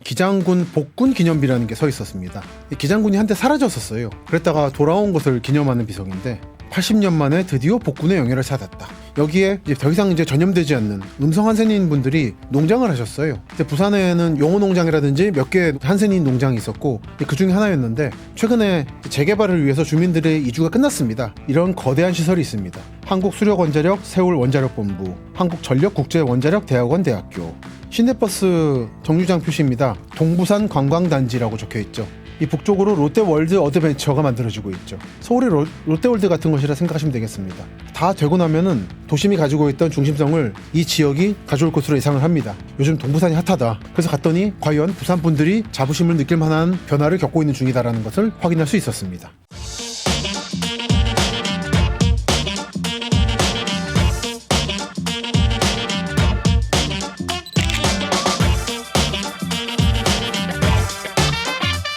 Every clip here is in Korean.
기장군 복군 기념비라는 게 서 있었습니다. 이 기장군이 한때 사라졌었어요. 그랬다가 돌아온 것을 기념하는 비석인데 80년 만에 드디어 복군의 영예를 찾았다. 여기에 이제 더 이상 전염되지 않는 음성 한센인 분들이 농장을 하셨어요. 근데 부산에는 용호농장이라든지 몇 개 한센인 농장이 있었고 그 중에 하나였는데 최근에 재개발을 위해서 주민들의 이주가 끝났습니다. 이런 거대한 시설이 있습니다. 한국수력원자력 세울원자력본부, 한국전력국제원자력대학원 대학교, 시내버스 정류장 표시입니다. 동부산 관광단지라고 적혀있죠. 이 북쪽으로 롯데월드 어드벤처가 만들어지고 있죠. 서울의 롯데월드 같은 것이라 생각하시면 되겠습니다. 다 되고 나면은 도심이 가지고 있던 중심성을 이 지역이 가져올 것으로 예상을 합니다. 요즘 동부산이 핫하다. 그래서 갔더니 과연 부산 분들이 자부심을 느낄 만한 변화를 겪고 있는 중이다라는 것을 확인할 수 있었습니다.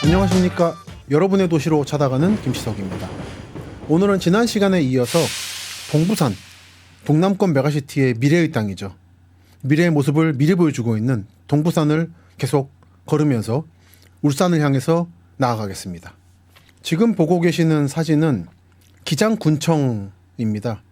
안녕하십니까. 여러분의 도시로 찾아가는 김시석입니다. 오늘은 지난 시간에 이어서 동부산, 동남권 메가시티의 미래의 땅이죠. 미래의 모습을 미리 보여주고 있는 동부산을 계속 걸으면서 울산을 향해서 나아가겠습니다. 지금 보고 계시는 사진은 기장군청입니다.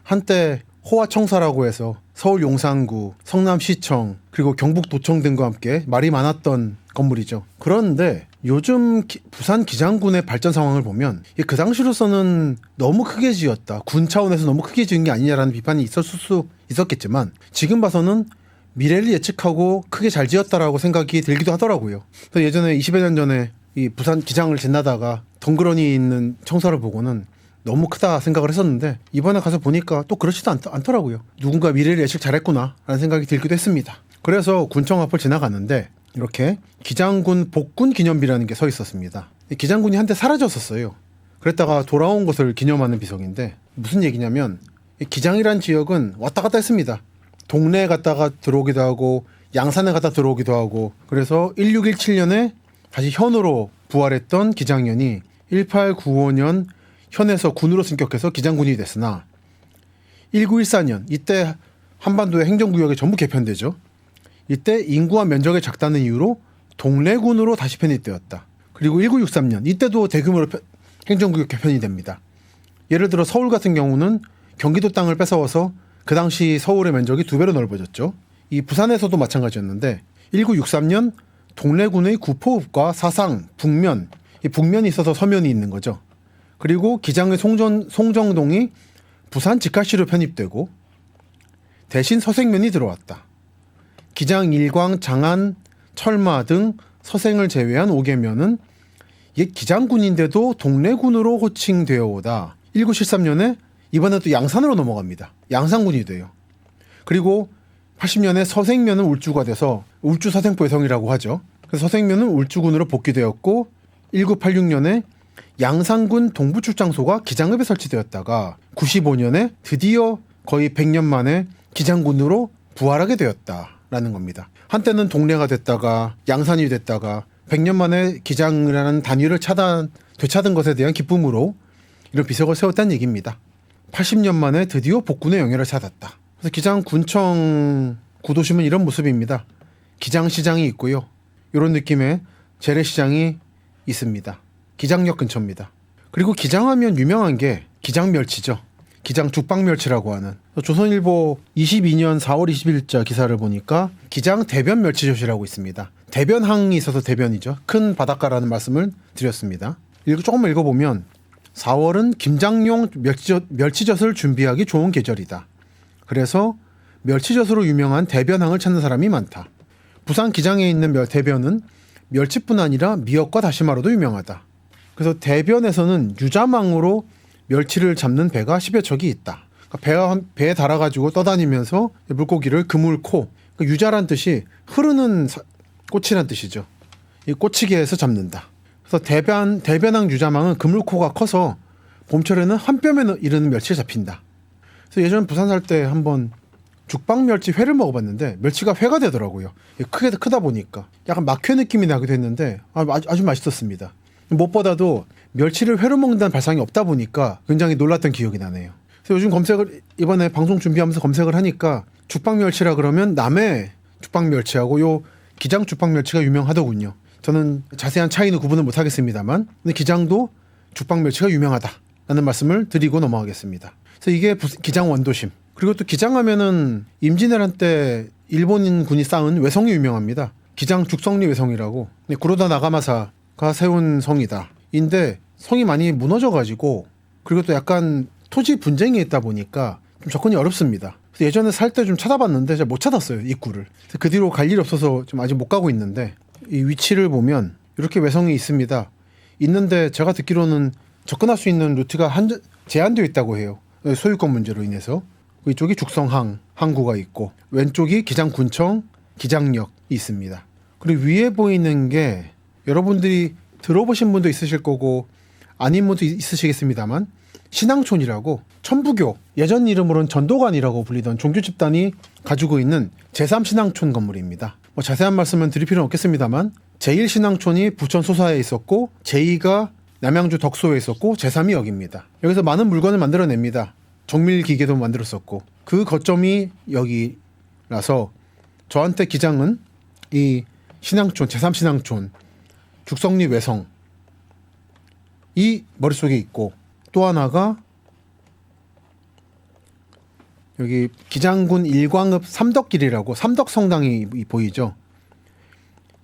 한때 호화청사라고 해서 서울 용산구, 성남시청, 그리고 경북도청 등과 함께 말이 많았던 건물이죠. 그런데 요즘 부산 기장군의 발전 상황을 보면 그 당시로서는 너무 크게 지었다, 군 차원에서 너무 크게 지은 게 아니냐라는 비판이 있었을 수 있었겠지만 지금 봐서는 미래를 예측하고 크게 잘 지었다라고 생각이 들기도 하더라고요. 그래서 예전에 20여 년 전에 이 부산 기장을 지나다가 덩그러니 있는 청사를 보고는 너무 크다 생각을 했었는데 이번에 가서 보니까 또 그렇지도 않더라고요. 누군가 미래를 예측 잘했구나 라는 생각이 들기도 했습니다. 그래서 군청 앞을 지나갔는데 이렇게 기장군 복군 기념비라는 게 서 있었습니다. 기장군이 한때 사라졌었어요. 그랬다가 돌아온 것을 기념하는 비석인데 무슨 얘기냐면 기장이란 지역은 왔다 갔다 했습니다. 동래에 갔다가 들어오기도 하고 양산에 갔다 들어오기도 하고, 그래서 1617년에 다시 현으로 부활했던 기장현이 1895년 현에서 군으로 승격해서 기장군이 됐으나 1914년 이때 한반도의 행정구역이 전부 개편되죠. 이때 인구와 면적의 작다는 이유로 동래군으로 다시 편입되었다. 그리고 1963년 이때도 대규모로 행정구역 개편이 됩니다. 예를 들어 서울 같은 경우는 경기도 땅을 뺏어와서 그 당시 서울의 면적이 2배로 넓어졌죠. 이 부산에서도 마찬가지였는데 1963년 동래군의 구포읍과 사상, 북면, 이 북면이 있어서 서면이 있는 거죠. 그리고 기장의 송정동이 부산 직할시로 편입되고 대신 서생면이 들어왔다. 기장, 일광, 장안, 철마 등 서생을 제외한 5개면은 옛 기장군인데도 동래군으로 호칭되어 오다 1973년에 이번에 또 양산으로 넘어갑니다. 양산군이 돼요. 그리고 80년에 서생면은 울주가 돼서 울주 서생포해성이라고 하죠. 그래서 서생면은 울주군으로 복귀되었고 1986년에 양산군 동부출장소가 기장읍에 설치되었다가 95년에 드디어 거의 100년 만에 기장군으로 부활하게 되었다라는 겁니다. 한때는 동래가 됐다가 양산이 됐다가 100년 만에 기장이라는 단위를 되찾은 것에 대한 기쁨으로 이런 비석을 세웠다는 얘기입니다. 80년 만에 드디어 복군의 영예를 찾았다. 그래서 기장군청 구도심은 이런 모습입니다. 기장시장이 있고요. 이런 느낌의 재래시장이 있습니다. 기장역 근처입니다. 그리고 기장하면 유명한 게 기장멸치죠. 기장 죽방멸치라고 하는, 조선일보 22년 4월 20일자 기사를 보니까 기장 대변 멸치젓이라고 있습니다. 대변항이 있어서 대변이죠. 큰 바닷가라는 말씀을 드렸습니다. 조금만 읽어보면 4월은 김장용 멸치젓을 준비하기 좋은 계절이다. 그래서 멸치젓으로 유명한 대변항을 찾는 사람이 많다. 부산 기장에 있는 대변은 멸치뿐 아니라 미역과 다시마로도 유명하다. 그래서 대변에서는 유자망으로 멸치를 잡는 배가 10여 척이 있다. 그러니까 배에 달아가지고 떠다니면서 물고기를 그물코, 그러니까 유자란 뜻이 흐르는 꽃이란 뜻이죠. 이 꼬치개에서 잡는다. 그래서 대변항 유자망은 그물코가 커서 봄철에는 한 뼘에 이르는 멸치를 잡힌다. 그래서 예전 부산 살 때 한번 죽방멸치 회를 먹어봤는데 멸치가 회가 되더라고요. 크다 보니까 약간 막회 느낌이 나기도 했는데 아주 맛있었습니다. 무엇보다도 멸치를 회로 먹는다는 발상이 없다 보니까 굉장히 놀랐던 기억이 나네요. 그래서 요즘 이번에 방송 준비하면서 검색을 하니까 죽방멸치라 그러면 남해 죽방멸치하고 요 기장 죽방 멸치가 유명하더군요. 저는 자세한 차이는 구분을 못하겠습니다만 근데 기장도 죽방 멸치가 유명하다라는 말씀을 드리고 넘어가겠습니다. 그래서 이게 기장 원도심. 그리고 또 기장하면은 임진왜란 때 일본군이 쌓은 외성이 유명합니다. 기장 죽성리 외성이라고. 구로다 나가마사가 세운 성이다. 인데 성이 많이 무너져가지고 그리고 또 약간 토지 분쟁이 있다 보니까 좀 접근이 어렵습니다. 그래서 예전에 살 때 좀 찾아봤는데 잘 못 찾았어요, 입구를. 그 뒤로 갈 일이 없어서 좀 아직 못 가고 있는데 이 위치를 보면 이렇게 외성이 있습니다. 있는데 제가 듣기로는 접근할 수 있는 루트가 제한되어 있다고 해요. 소유권 문제로 인해서. 이쪽이 죽성항 항구가 있고 왼쪽이 기장군청 기장역이 있습니다. 그리고 위에 보이는 게 여러분들이 들어보신 분도 있으실 거고 아닌 분도 있으시겠습니다만 신앙촌이라고 천부교 예전 이름으로는 전도관이라고 불리던 종교 집단이 가지고 있는 제3신앙촌 건물입니다. 뭐 자세한 말씀은 드릴 필요는 없겠습니다만 제1신앙촌이 부천 소사에 있었고 제2가 남양주 덕소에 있었고 제3이 여기입니다. 여기서 많은 물건을 만들어냅니다. 정밀 기계도 만들었었고 그 거점이 여기라서 저한테 기장은 이 신앙촌 제3신앙촌 죽성리 외성 이 머릿속에 있고 또 하나가 여기 기장군 일광읍 삼덕길이라고 삼덕성당이 보이죠.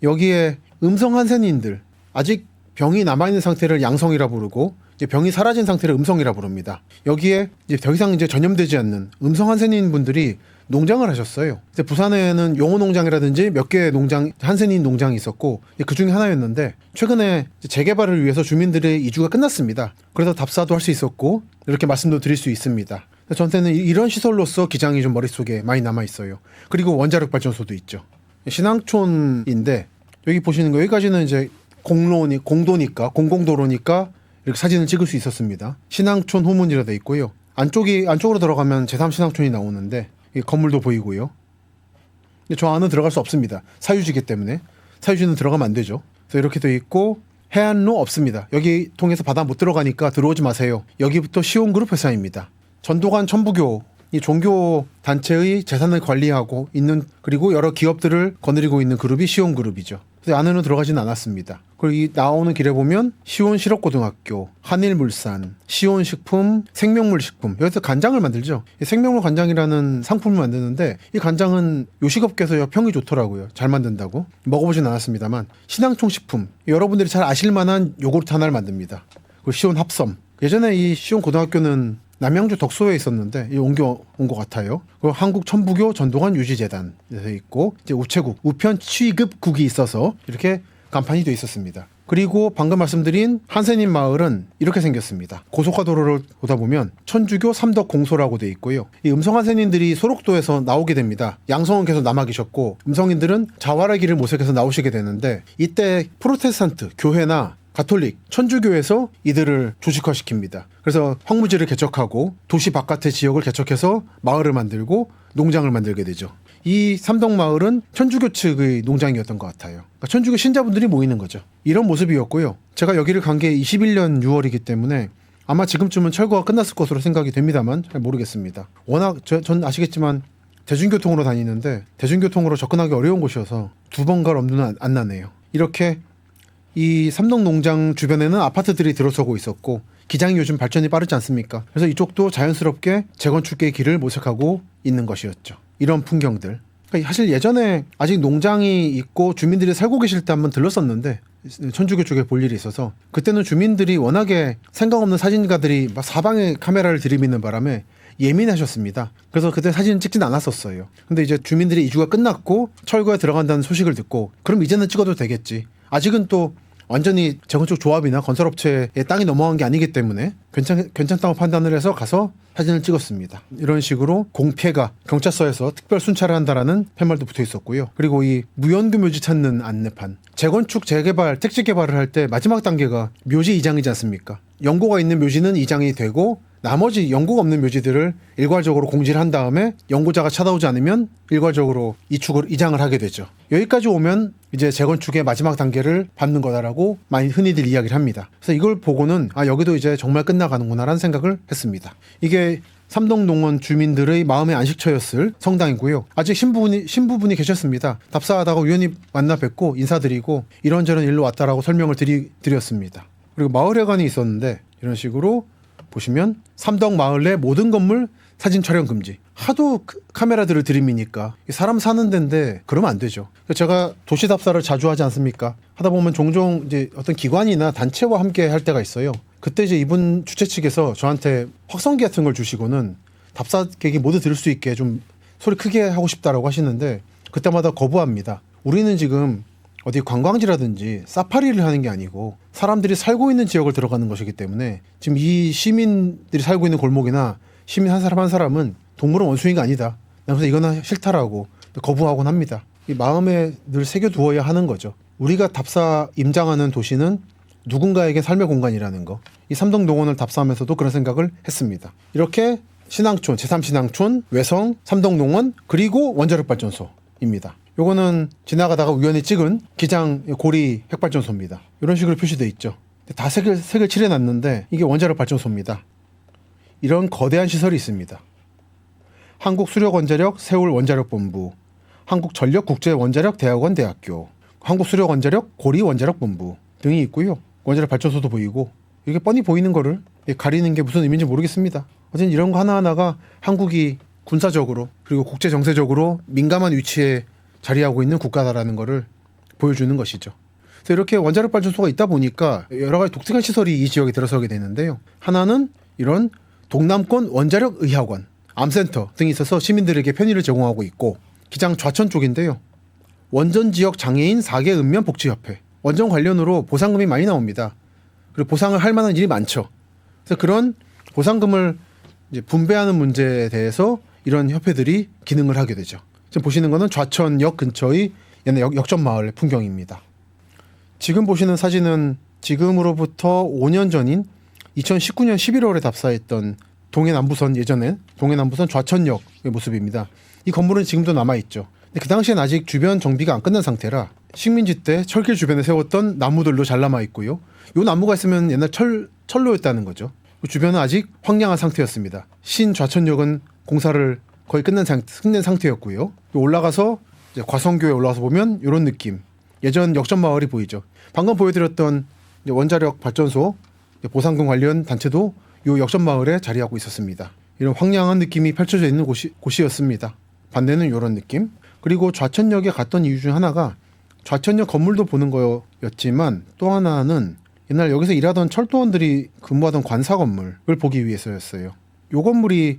여기에 음성 한센인들 아직 병이 남아있는 상태를 양성이라 부르고 이제 병이 사라진 상태를 음성이라 부릅니다. 여기에 이제 더 이상 이제 전염되지 않는 음성 한센인 분들이 농장을 하셨어요. 부산에는 용호농장이라든지 몇 개의 농장, 한센인 농장이 있었고 그 중에 하나였는데 최근에 재개발을 위해서 주민들의 이주가 끝났습니다. 그래서 답사도 할 수 있었고 이렇게 말씀도 드릴 수 있습니다. 저한테는 이런 시설로서 기장이 좀 머릿속에 많이 남아있어요. 그리고 원자력 발전소도 있죠. 신앙촌인데 여기 보시는 거 여기까지는 이제 공도니까 공공도로니까 이렇게 사진을 찍을 수 있었습니다. 신앙촌 후문이라 돼 있고요. 안쪽으로 들어가면 제3신앙촌이 나오는데 건물도 보이고요. 근데 저 안은 들어갈 수 없습니다. 사유지기 때문에. 사유지는 들어가면 안 되죠. 그래서 이렇게 돼 있고 해안로 없습니다. 여기 통해서 바다 못 들어가니까 들어오지 마세요. 여기부터 시온그룹 회사입니다. 전도관 천부교 이 종교 단체의 재산을 관리하고 있는 그리고 여러 기업들을 거느리고 있는 그룹이 시온그룹이죠. 그래서 안에는 들어가지는 않았습니다. 그리고 이 나오는 길에 보면 시온실업고등학교, 한일물산, 시온식품, 생명물식품 여기서 간장을 만들죠. 생명물 간장이라는 상품을 만드는데 이 간장은 요식업계에서 평이 좋더라고요. 잘 만든다고. 먹어보진 않았습니다만 신앙총식품 여러분들이 잘 아실 만한 요구르트 하나를 만듭니다. 그리고 시온합섬 예전에 이 시온고등학교는 남양주 덕소에 있었는데 옮겨온 것 같아요. 그리고 한국천부교 전도관 유지재단에서 있고 이제 우체국, 우편 취급국이 있어서 이렇게 간판이 돼 있었습니다. 그리고 방금 말씀드린 한센인 마을은 이렇게 생겼습니다. 고속화도로를 보다 보면 천주교 삼덕공소라고 돼 있고요. 이 음성 한센인들이 소록도에서 나오게 됩니다. 양성은 계속 남아 계셨고 음성인들은 자활의 길을 모색해서 나오시게 되는데 이때 프로테스탄트 교회나 가톨릭, 천주교에서 이들을 조직화시킵니다. 그래서 황무지를 개척하고 도시 바깥의 지역을 개척해서 마을을 만들고 농장을 만들게 되죠. 이 삼덕마을은 천주교 측의 농장이었던 것 같아요. 그러니까 천주교 신자분들이 모이는 거죠. 이런 모습이었고요. 제가 여기를 간 게 21년 6월이기 때문에 아마 지금쯤은 철거가 끝났을 것으로 생각이 됩니다만 잘 모르겠습니다. 워낙 전 아시겠지만 대중교통으로 다니는데 대중교통으로 접근하기 어려운 곳이어서 두 번 갈 엄두는 안 나네요. 이렇게 이 삼덕농장 주변에는 아파트들이 들어서고 있었고 기장이 요즘 발전이 빠르지 않습니까? 그래서 이쪽도 자연스럽게 재건축의 길을 모색하고 있는 것이었죠. 이런 풍경들. 그러니까 사실 예전에 아직 농장이 있고 주민들이 살고 계실 때 한번 들렀었는데 천주교 쪽에 볼 일이 있어서 그때는 주민들이 워낙에 생각 없는 사진가들이 막 사방에 카메라를 들이미는 바람에 예민하셨습니다. 그래서 그때 사진을 찍진 않았었어요. 근데 이제 주민들이 이주가 끝났고 철거에 들어간다는 소식을 듣고 그럼 이제는 찍어도 되겠지. 아직은 또 완전히 재건축 조합이나 건설업체에 땅이 넘어간 게 아니기 때문에 괜찮다고 판단을 해서 가서 사진을 찍었습니다. 이런 식으로 공폐가 경찰서에서 특별 순찰을 한다라는 팻말도 붙어 있었고요. 그리고 이 무연구 묘지 찾는 안내판. 재건축, 재개발, 택지 개발을 할 때 마지막 단계가 묘지 이장이지 않습니까? 연고가 있는 묘지는 이장이 되고 나머지 연고가 없는 묘지들을 일괄적으로 공지를 한 다음에 연고자가 찾아오지 않으면 일괄적으로 이장을 하게 되죠. 여기까지 오면 이제 재건축의 마지막 단계를 밟는 거다라고 많이 흔히들 이야기를 합니다. 그래서 이걸 보고는 여기도 이제 정말 끝나가는구나라는 생각을 했습니다. 이게 삼동농원 주민들의 마음의 안식처였을 성당이고요. 아직 신부분이 계셨습니다. 답사하다가 우연히 만나 뵙고 인사드리고 이런저런 일로 왔다라고 설명을 드렸습니다. 그리고 마을회관이 있었는데 이런 식으로 보시면 삼덕마을 내 모든 건물 사진 촬영 금지. 하도 카메라들을 들이미니까 사람 사는 데인데 그러면 안 되죠. 제가 도시 답사를 자주 하지 않습니까? 하다 보면 종종 이제 어떤 기관이나 단체와 함께 할 때가 있어요. 그때 이제 이분 주최 측에서 저한테 확성기 같은 걸 주시고는 답사객이 모두 들을 수 있게 좀 소리 크게 하고 싶다라고 하시는데 그때마다 거부합니다. 우리는 지금 어디 관광지라든지 사파리를 하는 게 아니고 사람들이 살고 있는 지역을 들어가는 것이기 때문에 지금 이 시민들이 살고 있는 골목이나 시민 한 사람 한 사람은 동물은 원숭이가 아니다. 그래서 이거는 싫다라고 거부하곤 합니다. 이 마음에 늘 새겨두어야 하는 거죠. 우리가 답사 임장하는 도시는 누군가에게 삶의 공간이라는 거. 이 삼덕농원을 답사하면서도 그런 생각을 했습니다. 이렇게 신앙촌, 제3신앙촌, 외성, 삼덕농원, 그리고 원자력발전소입니다. 요거는 지나가다가 우연히 찍은 기장 고리 핵발전소입니다. 이런 식으로 표시되어 있죠. 다 색을 칠해놨는데 이게 원자력발전소입니다. 이런 거대한 시설이 있습니다. 한국수력원자력 세울원자력본부, 한국전력국제원자력대학원 대학교, 한국수력원자력 고리원자력본부 등이 있고요. 원자력발전소도 보이고 이렇게 뻔히 보이는 거를 가리는 게 무슨 의미인지 모르겠습니다. 어쨌든 이런 거 하나하나가 한국이 군사적으로 그리고 국제정세적으로 민감한 위치에 자리하고 있는 국가다라는 거를 보여주는 것이죠. 그래서 이렇게 원자력발전소가 있다 보니까 여러 가지 독특한 시설이 이 지역에 들어서게 되는데요. 하나는 이런 동남권 원자력의학원, 암센터 등이 있어서 시민들에게 편의를 제공하고 있고 기장 좌천 쪽인데요. 원전지역 장애인 4개 읍면복지협회 원전 관련으로 보상금이 많이 나옵니다. 그리고 보상을 할 만한 일이 많죠. 그래서 그런 보상금을 이제 분배하는 문제에 대해서 이런 협회들이 기능을 하게 되죠. 지금 보시는 거는 좌천역 근처의 옛날 역전 마을 풍경입니다. 지금 보시는 사진은 지금으로부터 5년 전인 2019년 11월에 답사했던 동해남부선 예전엔 동해남부선 좌천역의 모습입니다. 이 건물은 지금도 남아있죠. 근데 그 당시엔 아직 주변 정비가 안 끝난 상태라 식민지 때 철길 주변에 세웠던 나무들로 잘 남아있고요. 이 나무가 있으면 옛날 철로였다는 거죠. 주변은 아직 황량한 상태였습니다. 신좌천역은 공사를 거의 끝낸 상태였고요. 올라가서 이제 과성교에 올라가서 보면 이런 느낌. 예전 역전 마을이 보이죠. 방금 보여드렸던 원자력 발전소 보상금 관련 단체도 이 역전 마을에 자리하고 있었습니다. 이런 황량한 느낌이 펼쳐져 있는 곳이었습니다. 반대는 이런 느낌. 그리고 좌천역에 갔던 이유 중 하나가 좌천역 건물도 보는 거였지만 또 하나는 옛날 여기서 일하던 철도원들이 근무하던 관사 건물을 보기 위해서였어요. 이 건물이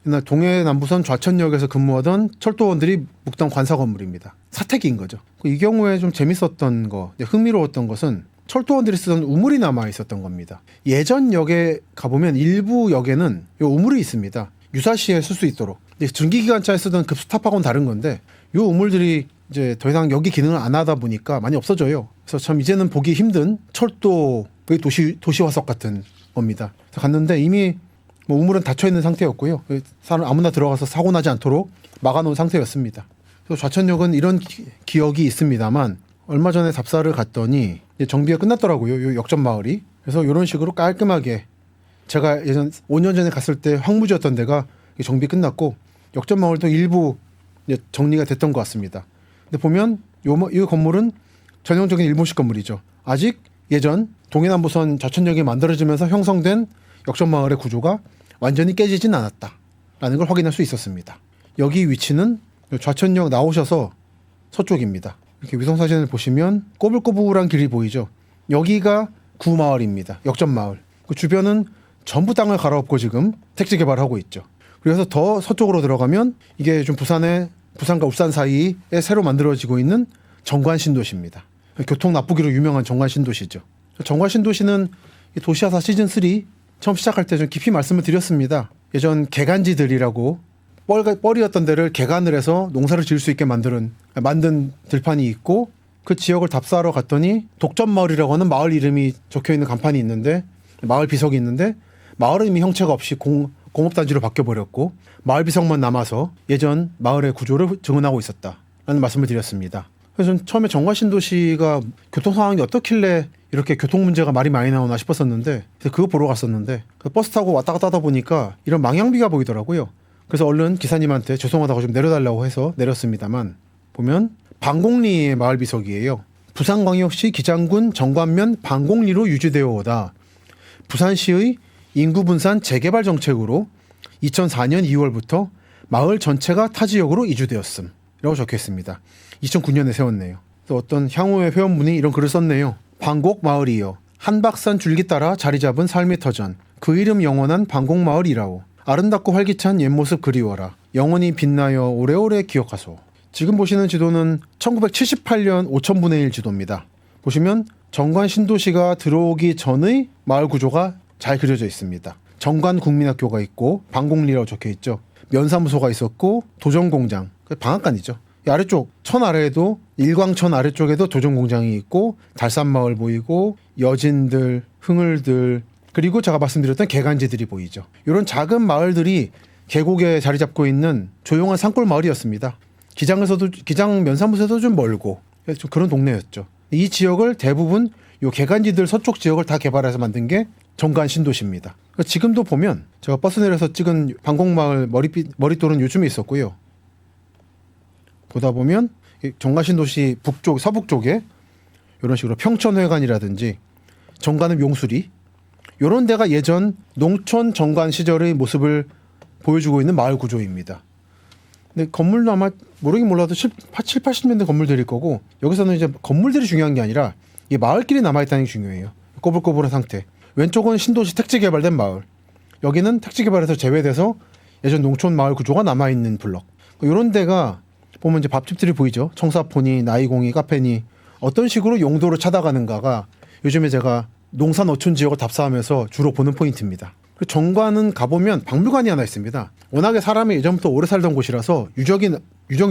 옛날 동해남부선 좌천역에서 근무하던 철도원들이 묵던 관사 건물입니다. 사택인 거죠. 이 경우에 좀 재밌었던 거, 흥미로웠던 것은 철도원들이 쓰던 우물이 남아 있었던 겁니다. 예전 역에 가보면 일부 역에는 이 우물이 있습니다. 유사시에 쓸 수 있도록. 증기기관차에 쓰던 급수탑하고는 다른 건데 이 우물들이 이제 더 이상 여기 기능을 안 하다 보니까 많이 없어져요. 그래서 참 이제는 보기 힘든 철도의 도시 화석 같은 겁니다. 그래서 갔는데 이미 우물은 닫혀 있는 상태였고요. 사람 아무나 들어가서 사고 나지 않도록 막아놓은 상태였습니다. 그래서 좌천역은 이런 기억이 있습니다만 얼마 전에 답사를 갔더니 정비가 끝났더라고요. 이 역전 마을이. 그래서 이런 식으로 깔끔하게 제가 예전 5년 전에 갔을 때 황무지였던 데가 정비 끝났고 역전 마을도 일부 정리가 됐던 것 같습니다. 근데 보면 이 건물은 전형적인 일본식 건물이죠. 아직 예전 동해남부선 좌천역이 만들어지면서 형성된 역전 마을의 구조가 완전히 깨지진 않았다라는 걸 확인할 수 있었습니다. 여기 위치는 좌천역 나오셔서 서쪽입니다. 이렇게 위성사진을 보시면 꼬불꼬불한 길이 보이죠. 여기가 구마을입니다. 역전 마을. 그 주변은 전부 땅을 갈아엎고 지금 택지 개발을 하고 있죠. 그래서 더 서쪽으로 들어가면 이게 좀 부산과 울산 사이에 새로 만들어지고 있는 정관신도시입니다. 교통 나쁘기로 유명한 정관신도시죠. 정관신도시는 도시화사 시즌3 처음 시작할 때 좀 깊이 말씀을 드렸습니다. 예전 개간지들이라고 뻘이었던 데를 개간을 해서 농사를 지을 수 있게 만든 들판이 있고 그 지역을 답사하러 갔더니 독전마을이라고 하는 마을 이름이 적혀있는 간판이 있는데 마을 비석이 있는데 마을은 이미 형체가 없이 공업단지로 바뀌어버렸고 마을 비석만 남아서 예전 마을의 구조를 증언하고 있었다라는 말씀을 드렸습니다. 그래서 처음에 정관신도시가 교통 상황이 어떻길래 이렇게 교통 문제가 말이 많이 나오나 싶었었는데 그래서 그거 보러 갔었는데 버스 타고 왔다 갔다 하다 보니까 이런 망향비가 보이더라고요. 그래서 얼른 기사님한테 죄송하다고 좀 내려달라고 해서 내렸습니다만 보면 방곡리의 마을 비석이에요. 부산광역시 기장군 정관면 방곡리로 유지되어 오다 부산시의 인구 분산 재개발 정책으로 2004년 2월부터 마을 전체가 타 지역으로 이주되었음 라고 적혀 있습니다. 2009년에 세웠네요. 또 어떤 향후의 회원분이 이런 글을 썼네요. 방곡 마을이여 한박산 줄기 따라 자리 잡은 삶의 터전 그 이름 영원한 방곡마을이라오. 아름답고 활기찬 옛모습 그리워라. 영원히 빛나여 오래오래 기억하소. 지금 보시는 지도는 1978년 5000분의 1 지도입니다. 보시면 정관 신도시가 들어오기 전의 마을 구조가 잘 그려져 있습니다. 정관 국민학교가 있고 방곡리라고 적혀 있죠. 면사무소가 있었고 도전공장, 방앗간이죠. 이 아래쪽 천 아래에도 일광천 아래쪽에도 도전공장이 있고 달산마을 보이고 여진들, 흥을들 그리고 제가 말씀드렸던 개간지들이 보이죠. 이런 작은 마을들이 계곡에 자리 잡고 있는 조용한 산골 마을이었습니다. 기장 면사무소에도 좀 멀고 좀 그런 동네였죠. 이 지역을 대부분 요 개간지들 서쪽 지역을 다 개발해서 만든 게 정관 신도시입니다. 지금도 보면 제가 버스 내려서 찍은 방곡마을 머릿돌은 요즘에 있었고요. 보다 보면 정관 신도시 북쪽, 서북 쪽에 이런 식으로 평천회관이라든지 정관읍 용수리 이런 데가 예전 농촌 정관 시절의 모습을 보여주고 있는 마을 구조입니다. 근데 건물도 아마 모르긴 몰라도 7, 80년대 건물들일 거고 여기서는 이제 건물들이 중요한 게 아니라 이 마을길이 남아있다는 게 중요해요. 꼬불꼬불한 상태. 왼쪽은 신도시 택지 개발된 마을. 여기는 택지 개발에서 제외돼서 예전 농촌 마을 구조가 남아있는 블럭. 이런 데가 보면 이제 밥집들이 보이죠. 청사포니, 나이공이, 카페니 어떤 식으로 용도를 찾아가는가가 요즘에 제가 농산 어촌 지역을 답사하면서 주로 보는 포인트입니다. 정관은 가보면 박물관이 하나 있습니다. 워낙에 사람이 예전부터 오래 살던 곳이라서 유적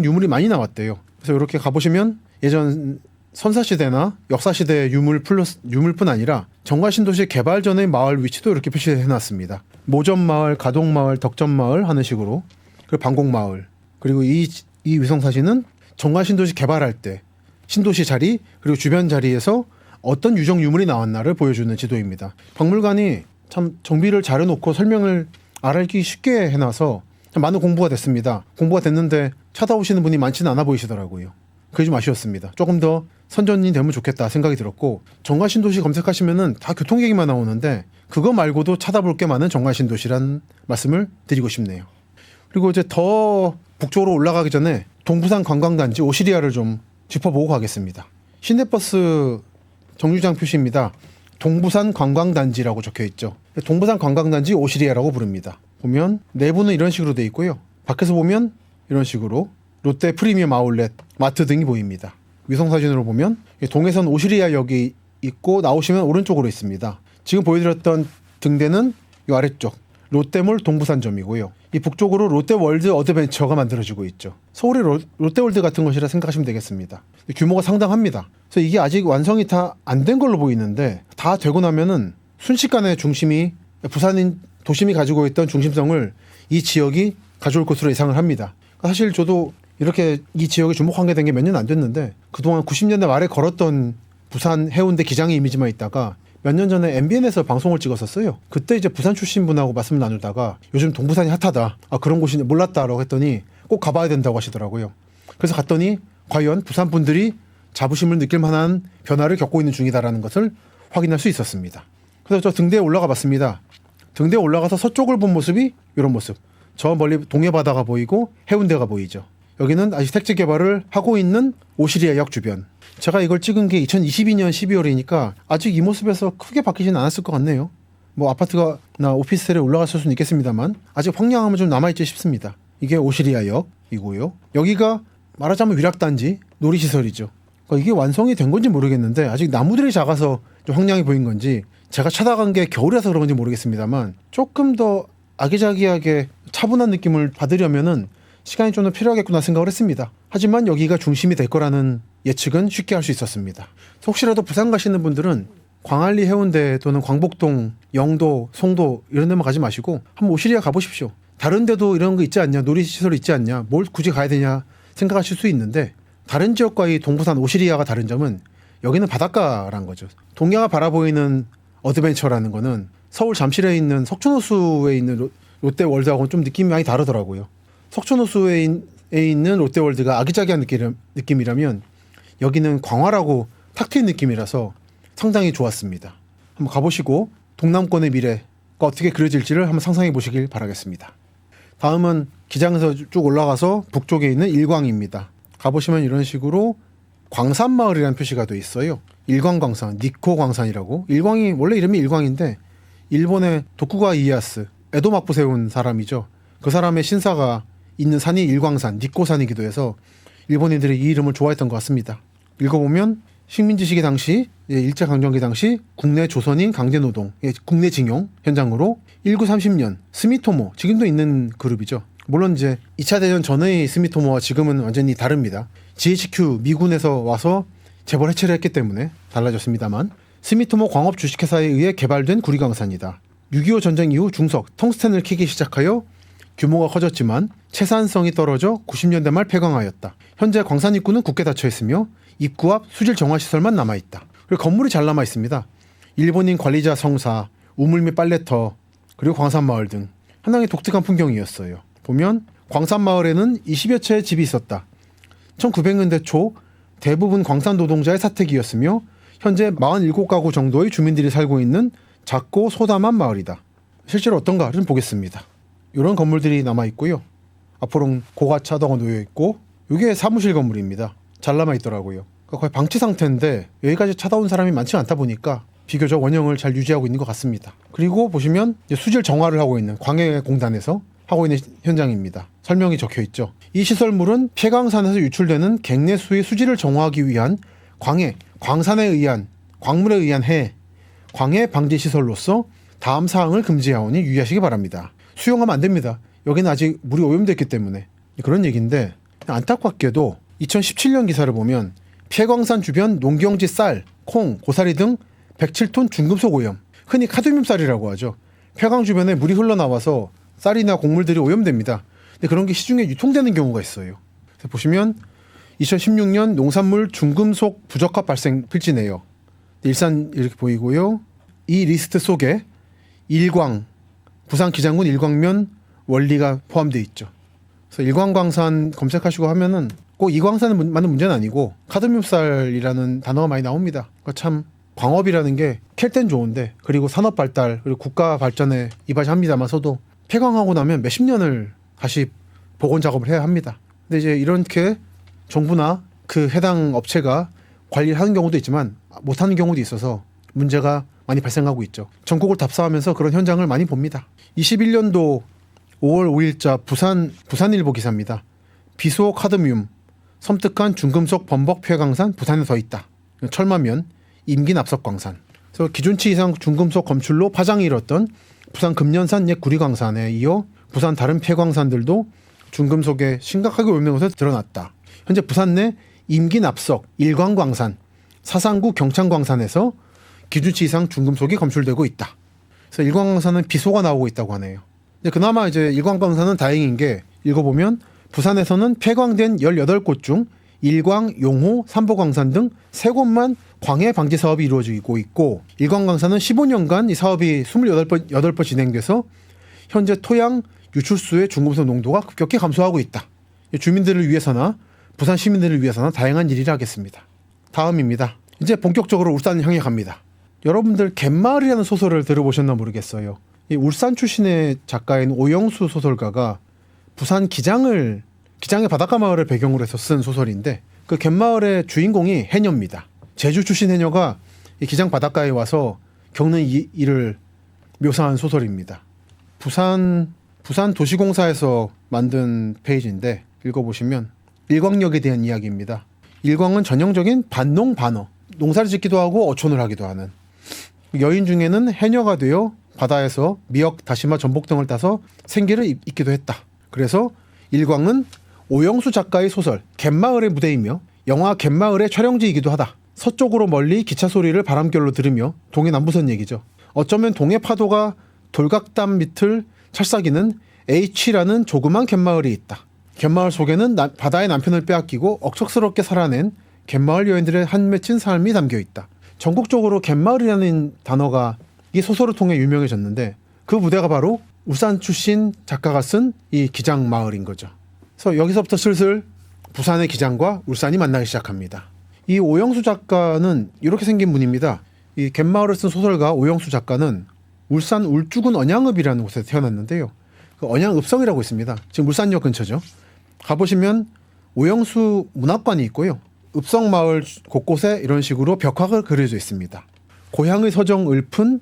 유물이 많이 나왔대요. 그래서 이렇게 가보시면 예전 선사시대나 역사시대의 유물뿐 아니라 정관신도시 개발 전의 마을 위치도 이렇게 표시해놨습니다. 모전마을, 가동마을, 덕전마을 하는 식으로 그리고 방곡마을 그리고 이 위성사진은 정관신도시 개발할 때 신도시 자리 그리고 주변 자리에서 어떤 유적 유물이 나왔나를 보여주는 지도입니다. 박물관이 참 정비를 잘 해놓고 설명을 알기 쉽게 해놔서 참 많은 공부가 됐습니다. 공부가 됐는데 찾아오시는 분이 많지는 않아 보이시더라고요. 그게 좀 아쉬웠습니다. 조금 더 선전이 되면 좋겠다 생각이 들었고 정관신도시 검색하시면은 다 교통 얘기만 나오는데 그거 말고도 찾아볼 게 많은 정관신도시란 말씀을 드리고 싶네요. 그리고 이제 더 북쪽으로 올라가기 전에 동부산 관광단지 오시리아를 좀 짚어보고 가겠습니다. 시내버스 정류장 표시입니다. 동부산 관광단지라고 적혀 있죠. 동부산 관광단지 오시리아라고 부릅니다. 보면 내부는 이런 식으로 돼 있고요. 밖에서 보면 이런 식으로 롯데 프리미엄 아울렛, 마트 등이 보입니다. 위성사진으로 보면 동해선 오시리아역이 있고 나오시면 오른쪽으로 있습니다. 지금 보여드렸던 등대는 이 아래쪽 롯데몰 동부산점이고요. 이 북쪽으로 롯데월드 어드벤처가 만들어지고 있죠. 서울의 롯데월드 같은 것이라 생각하시면 되겠습니다. 규모가 상당합니다. 그래서 이게 아직 완성이 다 안 된 걸로 보이는데 다 되고 나면은 순식간에 중심이 부산인 도심이 가지고 있던 중심성을 이 지역이 가져올 것으로 예상을 합니다. 사실 저도 이렇게 이 지역에 주목하게 된 게 몇 년 안 됐는데 그동안 90년대 말에 걸었던 부산 해운대 기장의 이미지만 있다가 몇 년 전에 MBN에서 방송을 찍었었어요. 그때 이제 부산 출신 분하고 말씀을 나누다가 요즘 동부산이 핫하다. 아 그런 곳이 몰랐다라고 했더니 꼭 가봐야 된다고 하시더라고요. 그래서 갔더니 과연 부산 분들이 자부심을 느낄 만한 변화를 겪고 있는 중이다라는 것을 확인할 수 있었습니다. 그래서 저 등대에 올라가 봤습니다. 등대에 올라가서 서쪽을 본 모습이 이런 모습. 저 멀리 동해바다가 보이고 해운대가 보이죠. 여기는 아직 택지 개발을 하고 있는 오시리아역 주변. 제가 이걸 찍은 게 2022년 12월이니까 아직 이 모습에서 크게 바뀌지는 않았을 것 같네요. 뭐 아파트나 오피스텔에 올라갔을 수는 있겠습니다만 아직 황량함은 좀 남아있지 싶습니다. 이게 오시리아역이고요. 여기가 말하자면 위락단지 놀이시설이죠. 그러니까 이게 완성이 된 건지 모르겠는데 아직 나무들이 작아서 좀 황량해 보인 건지 제가 찾아간 게 겨울이라서 그런 건지 모르겠습니다만 조금 더 아기자기하게 차분한 느낌을 받으려면은 시간이 좀 더 필요하겠구나 생각을 했습니다. 하지만 여기가 중심이 될 거라는 예측은 쉽게 할 수 있었습니다. 혹시라도 부산 가시는 분들은 광안리 해운대 또는 광복동, 영도, 송도 이런 데만 가지 마시고 한번 오시리아 가보십시오. 다른 데도 이런 거 있지 않냐, 놀이시설 있지 않냐, 뭘 굳이 가야 되냐 생각하실 수 있는데 다른 지역과의 동부산 오시리아가 다른 점은 여기는 바닷가란 거죠. 동해가 바라보이는 어드벤처라는 거는 서울 잠실에 있는 석촌호수에 있는 롯데월드하고는 좀 느낌이 많이 다르더라고요. 석촌호수에 있는 롯데월드가 아기자기한 느낌이라면 여기는 광활하고 탁 트인 느낌이라서 상당히 좋았습니다. 한번 가보시고 동남권의 미래가 어떻게 그려질지를 한번 상상해 보시길 바라겠습니다. 다음은 기장에서 쭉 올라가서 북쪽에 있는 일광입니다. 가보시면 이런 식으로 광산마을이라는 표시가 돼 있어요. 일광광산, 니코광산이라고. 일광이 원래 이름이 일광인데 일본의 도쿠가와 이에야스, 에도 막부 세운 사람이죠. 그 사람의 신사가 있는 산이 일광산, 니코산이기도 해서 일본인들이 이 이름을 좋아했던 것 같습니다. 읽어보면 식민지 시기 당시, 일제강점기 당시 국내 조선인 강제노동, 국내징용 현장으로 1930년 스미토모, 지금도 있는 그룹이죠. 물론 이제 2차 대전 전의 스미토모와 지금은 완전히 다릅니다. GHQ 미군에서 와서 재벌 해체를 했기 때문에 달라졌습니다만 스미토모 광업 주식회사에 의해 개발된 구리광산이다. 6.25 전쟁 이후 중석, 텅스텐을 캐기 시작하여 규모가 커졌지만 채산성이 떨어져 90년대 말 폐광하였다. 현재 광산 입구는 굳게 닫혀 있으며 입구 앞 수질 정화 시설만 남아 있다. 그리고 건물이 잘 남아 있습니다. 일본인 관리자 성사, 우물 및 빨래터, 그리고 광산마을 등 상당히 독특한 풍경이었어요. 보면 광산마을에는 20여 채의 집이 있었다. 1900년대 초 대부분 광산 노동자의 사택이었으며 현재 47가구 정도의 주민들이 살고 있는 작고 소담한 마을이다. 실제로 어떤가를 보겠습니다. 이런 건물들이 남아 있고요. 앞으로는 고가차도가 놓여 있고 이게 사무실 건물입니다. 잘 남아 있더라고요. 그러니까 거의 방치 상태인데 여기까지 찾아온 사람이 많지 않다 보니까 비교적 원형을 잘 유지하고 있는 것 같습니다. 그리고 보시면 수질 정화를 하고 있는 광해공단에서 하고 있는 현장입니다. 설명이 적혀 있죠. 이 시설물은 폐광산에서 유출되는 갱내수의 수질을 정화하기 위한 광산에 의한 광물에 의한 광해 방지 시설로서 다음 사항을 금지하오니 유의하시기 바랍니다. 수용하면 안 됩니다. 여기는 아직 물이 오염됐기 때문에 그런 얘기인데 안타깝게도 2017년 기사를 보면 폐광산 주변 농경지 쌀, 콩, 고사리 등 107톤 중금속 오염, 흔히 카드뮴 쌀이라고 하죠. 폐광 주변에 물이 흘러나와서 쌀이나 곡물들이 오염됩니다. 근데 그런 게 시중에 유통되는 경우가 있어요. 그래서 보시면 2016년 농산물 중금속 부적합 발생 필지네요. 일산 이렇게 보이고요. 이 리스트 속에 일광, 부산 기장군 일광면 원리가 포함되어 있죠. 그래서 일광광산 검색하시고 하면은 꼭 이 광산은 맞는 문제는 아니고 카드뮴쌀이라는 단어가 많이 나옵니다. 그러니까 참 광업이라는 게 캘 땐 좋은데 그리고 산업 발달 그리고 국가 발전에 이바지합니다만서도 폐광하고 나면 몇십 년을 다시 복원 작업을 해야 합니다. 근데 이제 이렇게 정부나 그 해당 업체가 관리를 하는 경우도 있지만 못하는 경우도 있어서 문제가 많이 발생하고 있죠. 전국을 답사하면서 그런 현장을 많이 봅니다. 21년도 5월 5일자 부산일보 기사입니다. 비소 카드뮴 섬뜩한 중금속 범벅 폐광산 부산에 더 있다. 철마면 임기납석광산. 그래서 기준치 이상 중금속 검출로 파장이 일었던 부산 금년산 옛 구리광산에 이어 부산 다른 폐광산들도 중금속에 심각하게 오염된 것으로 드러났다. 현재 부산 내 임기납석, 일광광산, 사상구 경창광산에서 기준치 이상 중금속이 검출되고 있다. 그래서 일광광산은 비소가 나오고 있다고 하네요. 그나마 이제 일광광산은 다행인 게 읽어보면 부산에서는 폐광된 18곳 중 일광, 용호, 삼보광산 등 3곳만 광해 방지 사업이 이루어지고 있고 일광광산은 15년간 이 사업이 28번 진행돼서 현재 토양 유출수의 중금속 농도가 급격히 감소하고 있다. 주민들을 위해서나 부산 시민들을 위해서나 다양한 일이라 하겠습니다. 다음입니다. 이제 본격적으로 울산을 향해 갑니다. 여러분들 갯마을이라는 소설을 들어보셨나 모르겠어요. 이 울산 출신의 작가인 오영수 소설가가 부산 기장의 바닷가 마을을 배경으로 해서 쓴 소설인데 그 갯마을의 주인공이 해녀입니다. 제주 출신 해녀가 이 기장 바닷가에 와서 겪는 일을 묘사한 소설입니다. 부산 도시공사에서 만든 페이지인데 읽어보시면 일광역에 대한 이야기입니다. 일광은 전형적인 반농 반어, 농사를 짓기도 하고 어촌을 하기도 하는 여인 중에는 해녀가 되어 바다에서 미역, 다시마, 전복 등을 따서 생계를 잇기도 했다. 그래서 일광은 오영수 작가의 소설 갯마을의 무대이며 영화 갯마을의 촬영지이기도 하다. 서쪽으로 멀리 기차 소리를 바람결로 들으며 동해 남부선 얘기죠. 어쩌면 동해 파도가 돌각담 밑을 찰싹이는 H라는 조그만 갯마을이 있다. 갯마을 속에는 바다의 남편을 빼앗기고 억척스럽게 살아낸 갯마을 여인들의 한 맺힌 삶이 담겨 있다. 전국적으로 갯마을이라는 단어가 이 소설을 통해 유명해졌는데 그 무대가 바로 울산 출신 작가가 쓴 이 기장마을인 거죠. 그래서 여기서부터 슬슬 부산의 기장과 울산이 만나기 시작합니다. 이 오영수 작가는 이렇게 생긴 분입니다. 이 갯마을을 쓴 소설가 오영수 작가는 울산 울주군 언양읍이라는 곳에서 태어났는데요. 그 언양읍성이라고 있습니다. 지금 울산역 근처죠. 가보시면 오영수 문학관이 있고요. 읍성마을 곳곳에 이런 식으로 벽화가 그려져 있습니다. 고향의 서정 읊은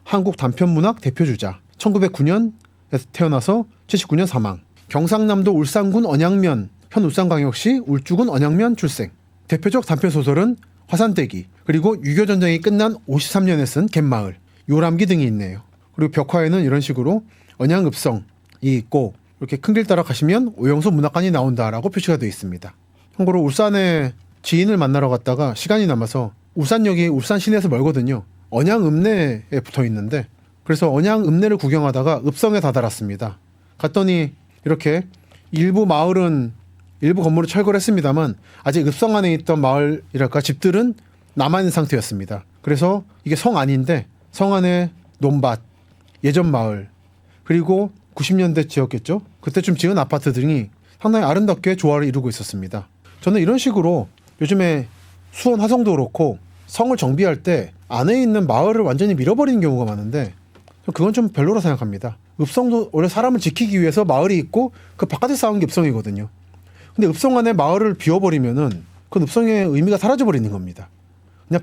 한국 단편문학 대표주자. 1909년에서 태어나서 79년 사망. 경상남도 울산군 언양면, 현 울산광역시 울주군 언양면 출생. 대표적 단편소설은 화산대기, 그리고 6.25 전쟁이 끝난 53년에 쓴 갯마을, 요람기 등이 있네요. 그리고 벽화에는 이런 식으로 언양읍성이 있고 이렇게 큰 길 따라 가시면 오영수 문학관이 나온다라고 표시가 되어 있습니다. 참고로 울산에 지인을 만나러 갔다가 시간이 남아서 울산역이 울산 시내에서 멀거든요. 언양읍내에 붙어 있는데 그래서 언양읍내를 구경하다가 읍성에 다다랐습니다. 갔더니 이렇게 일부 마을은 일부 건물을 철거를 했습니다만 아직 읍성 안에 있던 마을이랄까 집들은 남아있는 상태였습니다. 그래서 이게 성 안인데 성 안에 논밭, 예전 마을, 그리고 90년대 지었겠죠? 그때쯤 지은 아파트들이 상당히 아름답게 조화를 이루고 있었습니다. 저는 이런 식으로 요즘에 수원 화성도 그렇고 성을 정비할 때 안에 있는 마을을 완전히 밀어버리는 경우가 많은데 그건 좀 별로라 생각합니다. 읍성도 원래 사람을 지키기 위해서 마을이 있고 그 바깥에 쌓은 게 읍성이거든요. 근데 읍성 안에 마을을 비워버리면은 그 읍성의 의미가 사라져버리는 겁니다. 그냥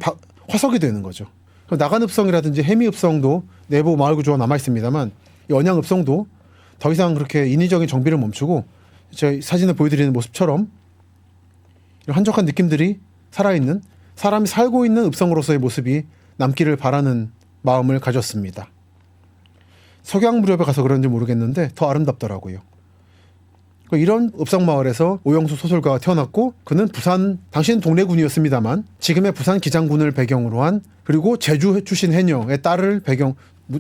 화석이 되는 거죠. 나간읍성이라든지 해미읍성도 내부 마을 구조가 남아있습니다만 이 언양읍성도 더 이상 그렇게 인위적인 정비를 멈추고 제 사진을 보여드리는 모습처럼 이런 한적한 느낌들이 살아있는 사람이 살고 있는 읍성으로서의 모습이 남기를 바라는 마음을 가졌습니다. 석양 무렵에 가서 그런지 모르겠는데 더 아름답더라고요. 이런 읍성마을에서 오영수 소설가가 태어났고 그는 부산 당시는 동래군이었습니다만 지금의 부산 기장군을 배경으로 한 그리고 제주 출신 해녀의 딸을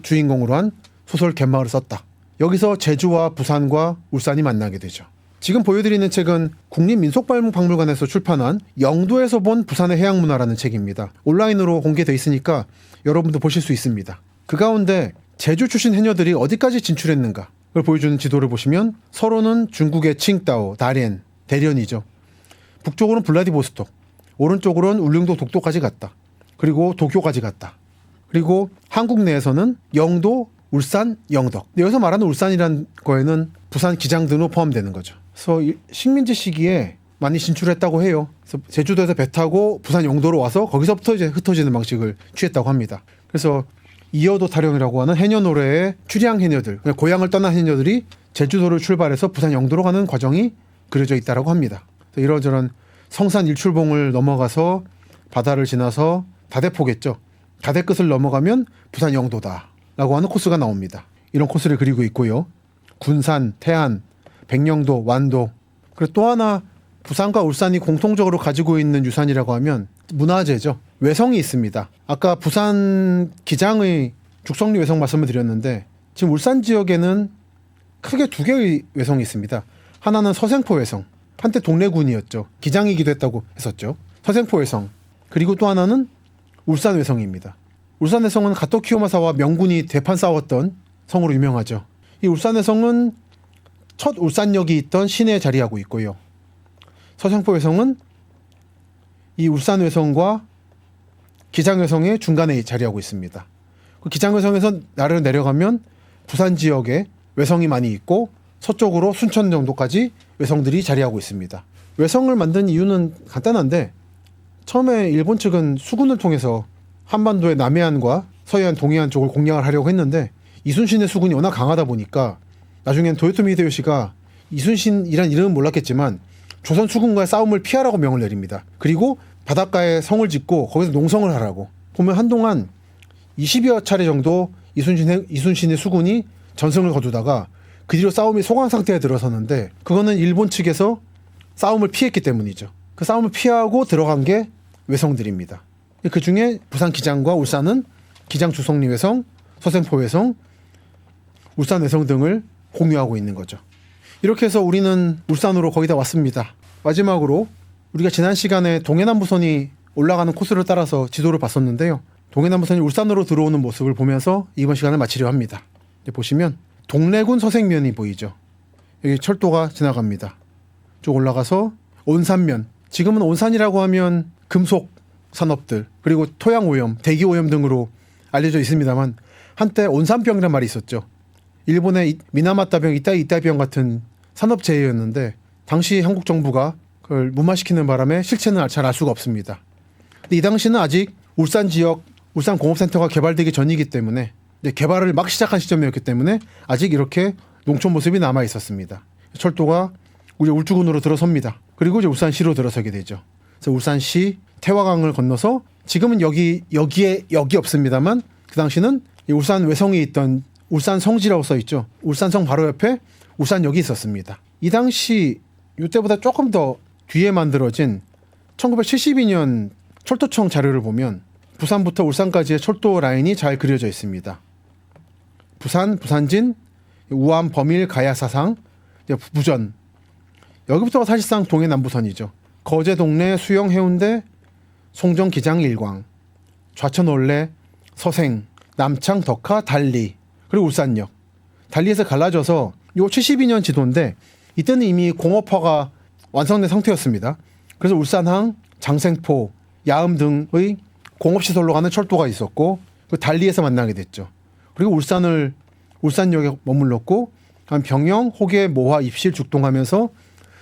주인공으로 한 소설 갯마을을 썼다. 여기서 제주와 부산과 울산이 만나게 되죠. 지금 보여드리는 책은 국립민속박물관에서 출판한 영도에서 본 부산의 해양문화라는 책입니다. 온라인으로 공개되어 있으니까 여러분도 보실 수 있습니다. 그 가운데 제주 출신 해녀들이 어디까지 진출했는가 를 보여주는 지도를 보시면 서로는 중국의 칭다오, 다롄, 대련이죠. 북쪽으로는 블라디보스톡, 오른쪽으로는 울릉도 독도까지 갔다. 그리고 도쿄까지 갔다. 그리고 한국 내에서는 영도, 울산, 영덕. 여기서 말하는 울산이라는 거에는 부산 기장 등으로 포함되는 거죠. 그래서 식민지 시기에 많이 진출했다고 해요. 그래서 제주도에서 배 타고 부산 영도로 와서 거기서부터 이제 흩어지는 방식을 취했다고 합니다. 그래서 이어도 타령이라고 하는 해녀 노래의 출양 해녀들, 고향을 떠난 해녀들이 제주도를 출발해서 부산 영도로 가는 과정이 그려져 있다고 합니다. 이런저런 성산 일출봉을 넘어가서 바다를 지나서 다대포겠죠. 다대 끝을 넘어가면 부산 영도다라고 하는 코스가 나옵니다. 이런 코스를 그리고 있고요. 군산, 태안, 백령도, 완도. 그리고 또 하나 부산과 울산이 공통적으로 가지고 있는 유산이라고 하면 문화재죠. 외성이 있습니다. 아까 부산 기장의 죽성리 외성 말씀을 드렸는데 지금 울산 지역에는 크게 두 개의 외성이 있습니다. 하나는 서생포 외성. 한때 동래군이었죠. 기장이기도 했다고 했었죠. 서생포 외성. 그리고 또 하나는 울산 외성입니다. 울산 외성은 가토 키요마사와 명군이 대판 싸웠던 성으로 유명하죠. 이 울산 외성은 첫 울산역이 있던 시내에 자리하고 있고요. 서생포 외성은 이 울산 외성과 기장 외성의 중간에 자리하고 있습니다. 기장 외성에서 나를 내려가면 부산 지역에 외성이 많이 있고 서쪽으로 순천 정도까지 외성들이 자리하고 있습니다. 외성을 만든 이유는 간단한데 처음에 일본 측은 수군을 통해서 한반도의 남해안과 서해안, 동해안 쪽을 공략을 하려고 했는데 이순신의 수군이 워낙 강하다 보니까 나중엔 도요토미 히데요시가 이순신이란 이름은 몰랐겠지만 조선 수군과의 싸움을 피하라고 명을 내립니다. 그리고 바닷가에 성을 짓고 거기서 농성을 하라고. 보면 한동안 20여 차례 정도 이순신의 수군이 전승을 거두다가 그 뒤로 싸움이 소강 상태에 들어섰는데 그거는 일본 측에서 싸움을 피했기 때문이죠. 그 싸움을 피하고 들어간 게 외성들입니다. 그 중에 부산 기장과 울산은 기장 주성리 외성, 서생포 외성, 울산 외성 등을 공유하고 있는 거죠. 이렇게 해서 우리는 울산으로 거의 다 왔습니다. 마지막으로 우리가 지난 시간에 동해남부선이 올라가는 코스를 따라서 지도를 봤었는데요. 동해남부선이 울산으로 들어오는 모습을 보면서 이번 시간을 마치려 합니다. 보시면 동래군 서생면이 보이죠. 여기 철도가 지나갑니다. 쭉 올라가서 온산면, 지금은 온산이라고 하면 금속 산업들 그리고 토양 오염, 대기 오염 등으로 알려져 있습니다만 한때 온산병이란 말이 있었죠. 일본의 미나마타병, 이따이병 같은 산업재해였는데 당시 한국 정부가 그걸 무마시키는 바람에 실체는 잘 알 수가 없습니다. 근데 이 당시는 아직 울산 지역 울산공업센터가 개발되기 전이기 때문에 개발을 막 시작한 시점이었기 때문에 아직 이렇게 농촌 모습이 남아 있었습니다. 철도가 우리 울주군으로 들어섭니다. 그리고 이제 울산시로 들어서게 되죠. 그래서 울산시 태화강을 건너서 지금은 여기 없습니다만 그 당시는 이 울산 외성에 있던 울산 성지라고 써 있죠. 울산성 바로 옆에 울산역이 있었습니다. 이 당시 이때보다 조금 더 뒤에 만들어진 1972년 철도청 자료를 보면 부산부터 울산까지의 철도 라인이 잘 그려져 있습니다. 부산, 부산진, 우암, 범일, 가야, 사상, 부전. 여기부터가 사실상 동해남부선이죠. 거제, 동래, 수영, 해운대, 송정, 기장, 일광, 좌천, 올래, 서생, 남창, 덕하, 달리, 그리고 울산역. 달리에서 갈라져서 요 72년 지도인데 이때는 이미 공업화가 완성된 상태였습니다. 그래서 울산항, 장생포, 야음 등의 공업시설로 가는 철도가 있었고 그 달리에서 만나게 됐죠. 그리고 울산역에 머물렀고 병영, 호계, 모화, 입실, 죽동하면서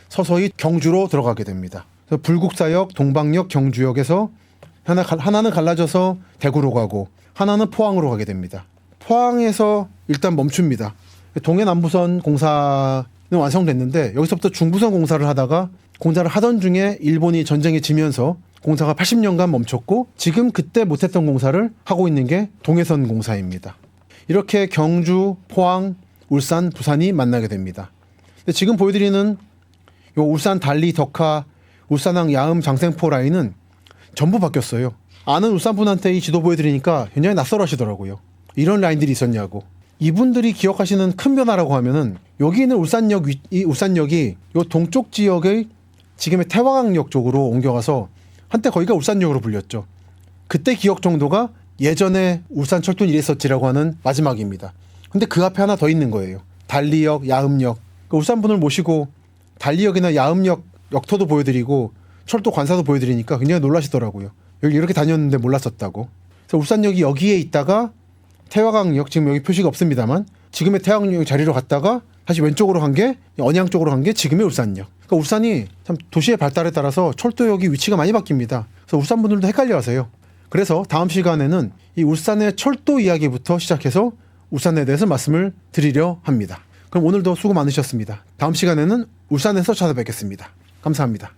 서서히 경주로 들어가게 됩니다. 그래서 불국사역, 동방역, 경주역에서 하나는 갈라져서 대구로 가고 하나는 포항으로 가게 됩니다. 포항에서 일단 멈춥니다. 동해남부선 공사는 완성됐는데 여기서부터 중부선 공사를 하던 중에 일본이 전쟁에 지면서 공사가 80년간 멈췄고 지금 그때 못했던 공사를 하고 있는 게 동해선 공사입니다. 이렇게 경주, 포항, 울산, 부산이 만나게 됩니다. 근데 지금 보여드리는 요 울산 달리, 덕하, 울산항, 야음, 장생포 라인은 전부 바뀌었어요. 아는 울산분한테 이 지도 보여드리니까 굉장히 낯설어 하시더라고요. 이런 라인들이 있었냐고. 이분들이 기억하시는 큰 변화라고 하면은 여기 있는 울산역이 요 동쪽 지역의 지금의 태화강역 쪽으로 옮겨가서 한때 거기가 울산역으로 불렸죠. 그때 기억 정도가 예전에 울산철도는 이랬었지라고 하는 마지막입니다. 근데 그 앞에 하나 더 있는 거예요. 달리역, 야음역. 그 울산분을 모시고 달리역이나 야음역 역터도 보여드리고 철도 관사도 보여드리니까 굉장히 놀라시더라고요. 여기 이렇게 다녔는데 몰랐었다고. 그래서 울산역이 여기에 있다가 태화강역, 지금 여기 표시가 없습니다만 지금의 태화강역 자리로 갔다가 다시 왼쪽으로 간 게 언양 쪽으로 간 게 지금의 울산역. 그러니까 울산이 참 도시의 발달에 따라서 철도역이 위치가 많이 바뀝니다. 그래서 울산 분들도 헷갈려하세요. 그래서 다음 시간에는 이 울산의 철도 이야기부터 시작해서 울산에 대해서 말씀을 드리려 합니다. 그럼 오늘도 수고 많으셨습니다. 다음 시간에는 울산에서 찾아뵙겠습니다. 감사합니다.